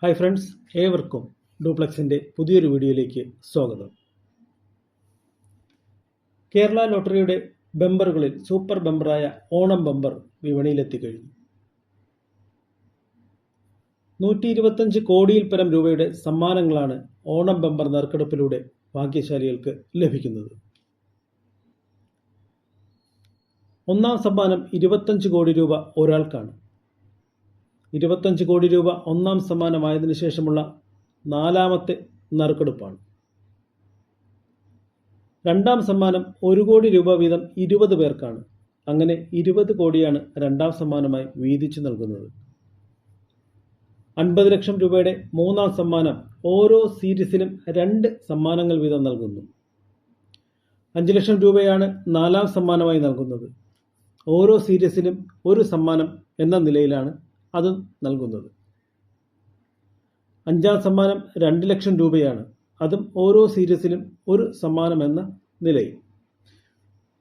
Hi friends, ഏവർക്കും ഡ്യൂപ്ലക്സിൻ്റെ പുതിയൊരു വീഡിയോയിലേക്ക് സ്വാഗതം. കേരള ലോട്ടറിയുടെ ബമ്പറുകളിൽ സൂപ്പർ ബമ്പറായ ഓണം ബമ്പർ വിപണിയിലെത്തിക്കഴിഞ്ഞു. 125 കോടിയിൽ പരം രൂപയുടെ സമ്മാനങ്ങളാണ് ഓണം ബമ്പർ നറുക്കെടുപ്പിലൂടെ ഭാഗ്യശാലികൾക്ക് ലഭിക്കുന്നത്. ഒന്നാം സമ്മാനം 25 കോടി രൂപ ഒരാൾക്കാണ്. 25 കോടി രൂപ ഒന്നാം സമ്മാനമായതിനു ശേഷമുള്ള നാലാമത്തെ നറുക്കെടുപ്പാണ്. രണ്ടാം സമ്മാനം 1 കോടി രൂപ വീതം 20 പേർക്കാണ്. അങ്ങനെ 20 കോടിയാണ് രണ്ടാം സമ്മാനമായി വീതിച്ചു നൽകുന്നത്. 50 ലക്ഷം രൂപയുടെ മൂന്നാം സമ്മാനം ഓരോ സീരീസിലും 2 സമ്മാനങ്ങൾ വീതം നൽകുന്നു. 5 ലക്ഷം രൂപയാണ് നാലാം സമ്മാനമായി നൽകുന്നത്. ഓരോ സീരീസിലും 1 സമ്മാനം എന്ന നിലയിലാണ് അത് നൽകുന്നത്. അഞ്ചാം സമ്മാനം 2 ലക്ഷം രൂപയാണ്. അതും ഓരോ സീരീസിലും 1 സമ്മാനം എന്ന നിലയിൽ.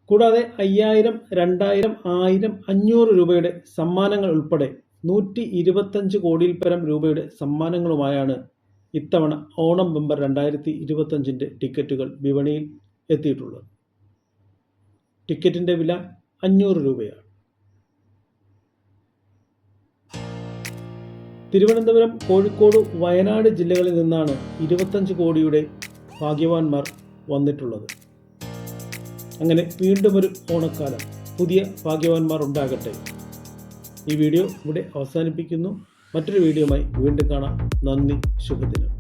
കൂടാതെ 5000, 2000, 1000, 500 രൂപയുടെ സമ്മാനങ്ങൾ ഉൾപ്പെടെ 125 കോടിയിൽ പരം രൂപയുടെ സമ്മാനങ്ങളുമായാണ് ഇത്തവണ ഓണം ബമ്പർ 2025 ടിക്കറ്റുകൾ വിപണിയിൽ എത്തിയിട്ടുള്ളത്. ടിക്കറ്റിൻ്റെ വില 500 രൂപയാണ്. തിരുവനന്തപുരം, കോഴിക്കോട്, വയനാട് ജില്ലകളിൽ നിന്നാണ് 25 കോടിയുടെ ഭാഗ്യവാന്മാർ വന്നിട്ടുള്ളത്. അങ്ങനെ വീണ്ടും ഒരു ഓണക്കാലം, പുതിയ ഭാഗ്യവാന്മാർ ഉണ്ടാകട്ടെ. ഈ വീഡിയോ ഇവിടെ അവസാനിപ്പിക്കുന്നു. മറ്റൊരു വീഡിയോയുമായി വീണ്ടും കാണാം. നന്ദി, ശുഭദിനം.